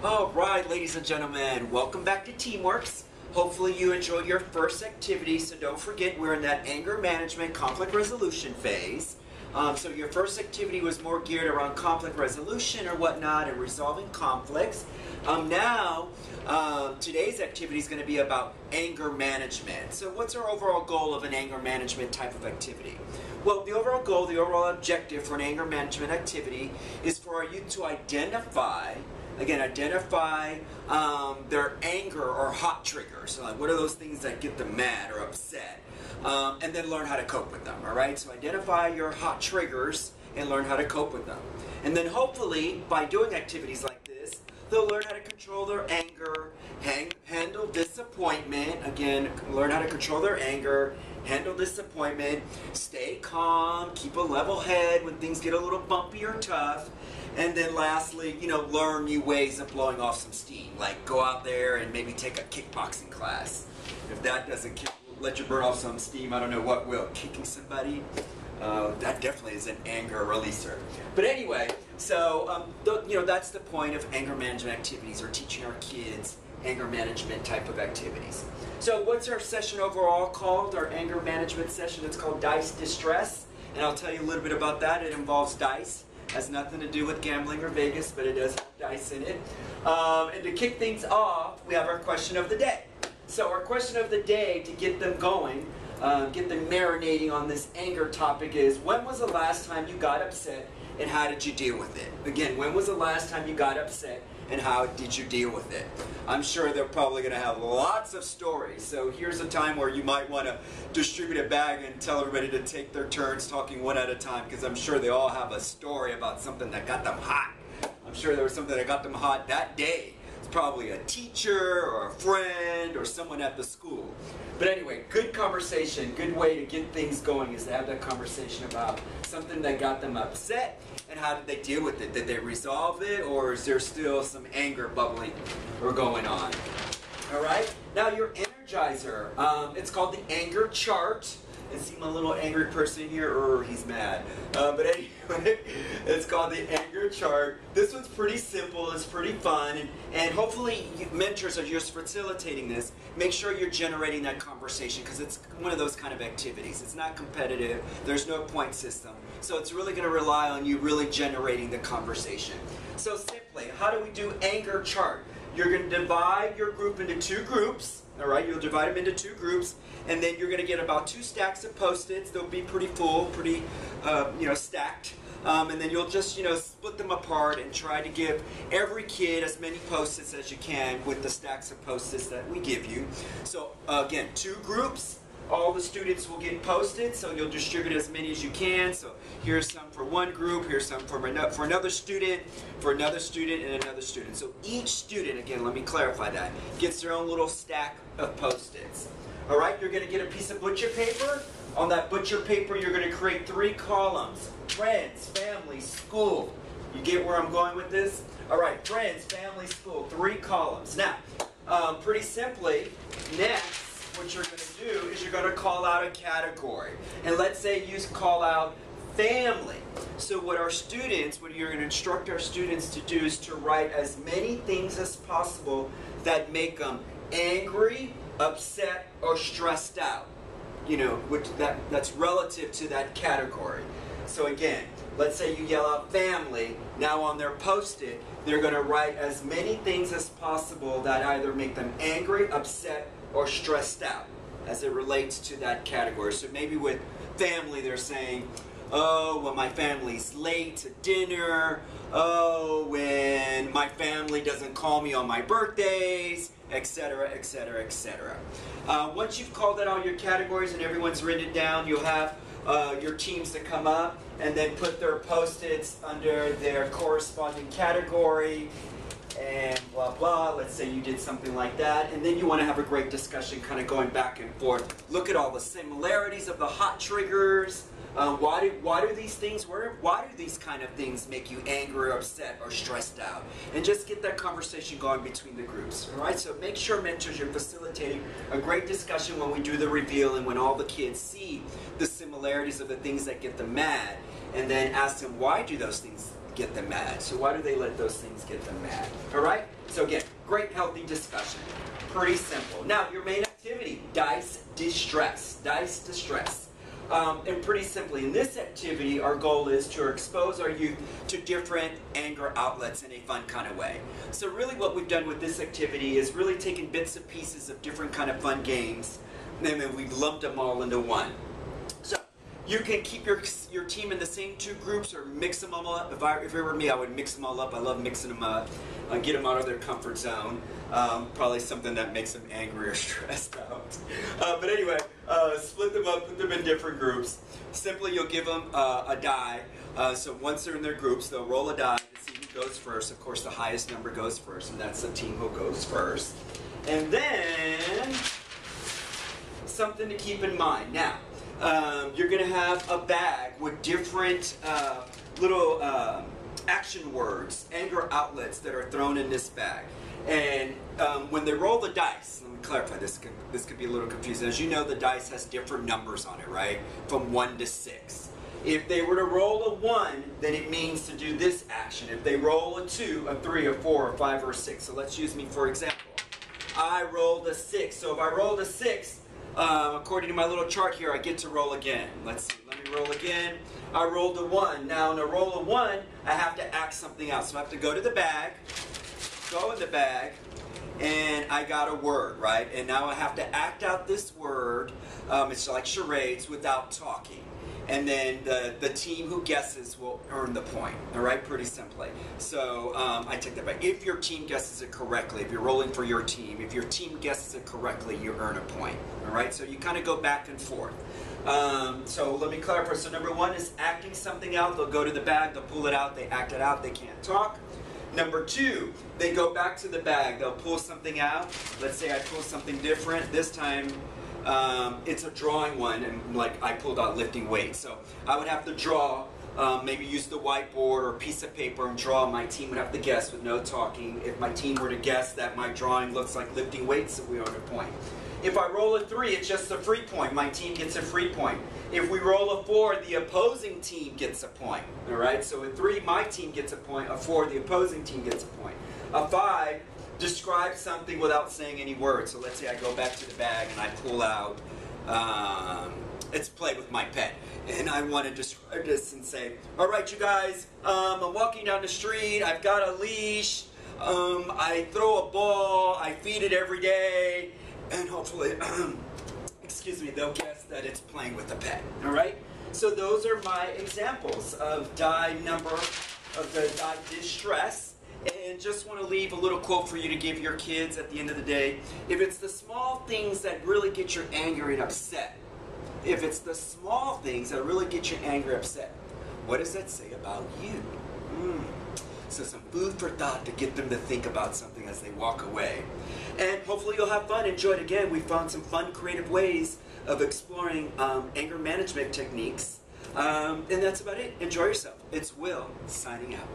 All right, ladies and gentlemen, welcome back to Teamworks. Hopefully you enjoyed your first activity, so don't forget we're in that anger management, conflict resolution phase. So your first activity was more geared around conflict resolution or whatnot and resolving conflicts. Today's activity is going to be about anger management. So what's our overall goal of an anger management type of activity? Well, the overall goal, the overall objective for an anger management activity is for our youth to identify their anger or hot triggers. So like, what are those things that get them mad or upset? And then learn how to cope with them, all right? So identify your hot triggers and learn how to cope with them. And then hopefully, by doing activities like this, they'll learn how to control their anger, handle disappointment. Again, learn how to control their anger, handle disappointment, stay calm, keep a level head when things get a little bumpy or tough. And then lastly, learn new ways of blowing off some steam. Like go out there and maybe take a kickboxing class. If that doesn't let you burn off some steam, I don't know what will. Kicking somebody, that definitely is an anger releaser. But anyway, so that's the point of anger management activities, or teaching our kids anger management type of activities. So what's our session overall called? Our anger management session, it's called Dice Distress. And I'll tell you a little bit about that. It involves dice. Has nothing to do with gambling or Vegas, but it does have dice in it. And to kick things off, we have our question of the day. So our question of the day, to get them going, get them marinating on this anger topic, is when was the last time you got upset and how did you deal with it? Again, when was the last time you got upset and how did you deal with it? I'm sure they're probably going to have lots of stories. So here's a time where you might want to distribute a bag and tell everybody to take their turns talking one at a time, because I'm sure they all have a story about something that got them hot. I'm sure there was something that got them hot that day. It's probably a teacher or a friend or someone at the school. But anyway, good conversation, good way to get things going is to have that conversation about something that got them upset and how did they deal with it. Did they resolve it, or is there still some anger bubbling or going on? All right, now your energizer, it's called the anger chart. And see my little angry person here, he's mad. But anyway, it's called the anger chart. This one's pretty simple, it's pretty fun, and hopefully mentors are just facilitating this. Make sure you're generating that conversation, because it's one of those kind of activities. It's not competitive, there's no point system. So it's really going to rely on you really generating the conversation. So simply, how do we do anger chart? You're going to divide your group into two groups. All right, you'll divide them into two groups, and then you're going to get about 2 stacks of Post-its. They'll be pretty full, pretty, stacked. And then you'll just, split them apart and try to give every kid as many Post-its as you can with the stacks of Post-its that we give you. So again, 2 groups. All the students will get Post-its, so you'll distribute as many as you can. So here's some for one group, here's some for another student, and another student. So each student, again, let me clarify that, gets their own little stack of Post-its. All right, you're going to get a piece of butcher paper. On that butcher paper, you're going to create 3 columns. Friends, family, school. You get where I'm going with this? All right, friends, family, school, 3 columns. Now, pretty simply, next, what you're going to do is you're going to call out a category. And let's say you call out family. So what you're going to instruct our students to do is to write as many things as possible that make them angry, upset, or stressed out. That's relative to that category. So again, let's say you yell out family. Now on their Post-it, they're going to write as many things as possible that either make them angry, upset, or stressed out as it relates to that category. So maybe with family, they're saying, oh, when my family's late to dinner, oh, when my family doesn't call me on my birthdays, etc., etc., etc. Once you've called out all your categories and everyone's written it down, you'll have your teams to come up and then put their Post-its under their corresponding category and blah blah. Let's say you did something like that, and then you want to have a great discussion kind of going back and forth. Look at all the similarities of the hot triggers. Why do these kind of things make you angry or upset or stressed out? And just get that conversation going between the groups. All right, so make sure, mentors, you're facilitating a great discussion when we do the reveal and when all the kids see the similarities of the things that get them mad, and then ask them, why do those things get them mad? So why do they let those things get them mad? All right? So again, great healthy discussion. Pretty simple. Now, your main activity, dice distress. Dice distress. And pretty simply, in this activity, our goal is to expose our youth to different anger outlets in a fun kind of way. So really what we've done with this activity is really taken bits and pieces of different kind of fun games, and then we've lumped them all into one. So you can keep your team in the same two groups or mix them all up. If it were me, I would mix them all up. I love mixing them up. Get them out of their comfort zone. Probably something that makes them angry or stressed out. But anyway, split them up, put them in different groups. Simply, you'll give them a die. So once they're in their groups, they'll roll a die to see who goes first. Of course, the highest number goes first, and that's the team who goes first. And then, something to keep in mind. Now, you're going to have a bag with different little action words, anger outlets that are thrown in this bag. And when they roll the dice, let me clarify, this could be a little confusing. As you know, the dice has different numbers on it, right? From 1 to 6. If they were to roll a 1, then it means to do this action. If they roll a 2, a 3, a 4, a 5, or a 6. So let's use me for example. I rolled a 6. So if I rolled a 6, according to my little chart here, I get to roll again. Let's see. Let me roll again. I rolled a 1. Now, in a roll of 1, I have to act something out. So I have to go to the bag, go in the bag, and I got a word, right? And now I have to act out this word. It's like charades without talking. And then the team who guesses will earn the point, all right? Pretty simply. So I take that back. If your team guesses it correctly, if you're rolling for your team, if your team guesses it correctly, you earn a point, all right? So you kind of go back and forth. So let me clarify. So number 1 is acting something out. They'll go to the bag, they'll pull it out, they act it out, they can't talk. Number 2, they go back to the bag, they'll pull something out. Let's say I pull something different. This time, it's a drawing one, and like I pulled out lifting weights. So I would have to draw, maybe use the whiteboard or a piece of paper and draw. My team would have to guess with no talking. If my team were to guess that my drawing looks like lifting weights, we earn a point. If I roll a 3, it's just a free point. My team gets a free point. If we roll a 4, the opposing team gets a point. All right. So a 3, my team gets a point. A 4, the opposing team gets a point. A 5. Describe something without saying any words. So let's say I go back to the bag and I pull out, it's play with my pet. And I want to describe this and say, all right, you guys, I'm walking down the street, I've got a leash, I throw a ball, I feed it every day, and hopefully, excuse me, they'll guess that it's playing with the pet, all right? So those are my examples of die number, of the die distress. And just want to leave a little quote for you to give your kids at the end of the day. If it's the small things that really get your anger and upset, if it's the small things that really get your anger and upset, what does that say about you? So some food for thought to get them to think about something as they walk away. And hopefully you'll have fun. Enjoy it again. We found some fun, creative ways of exploring anger management techniques. And that's about it. Enjoy yourself. It's Will signing out.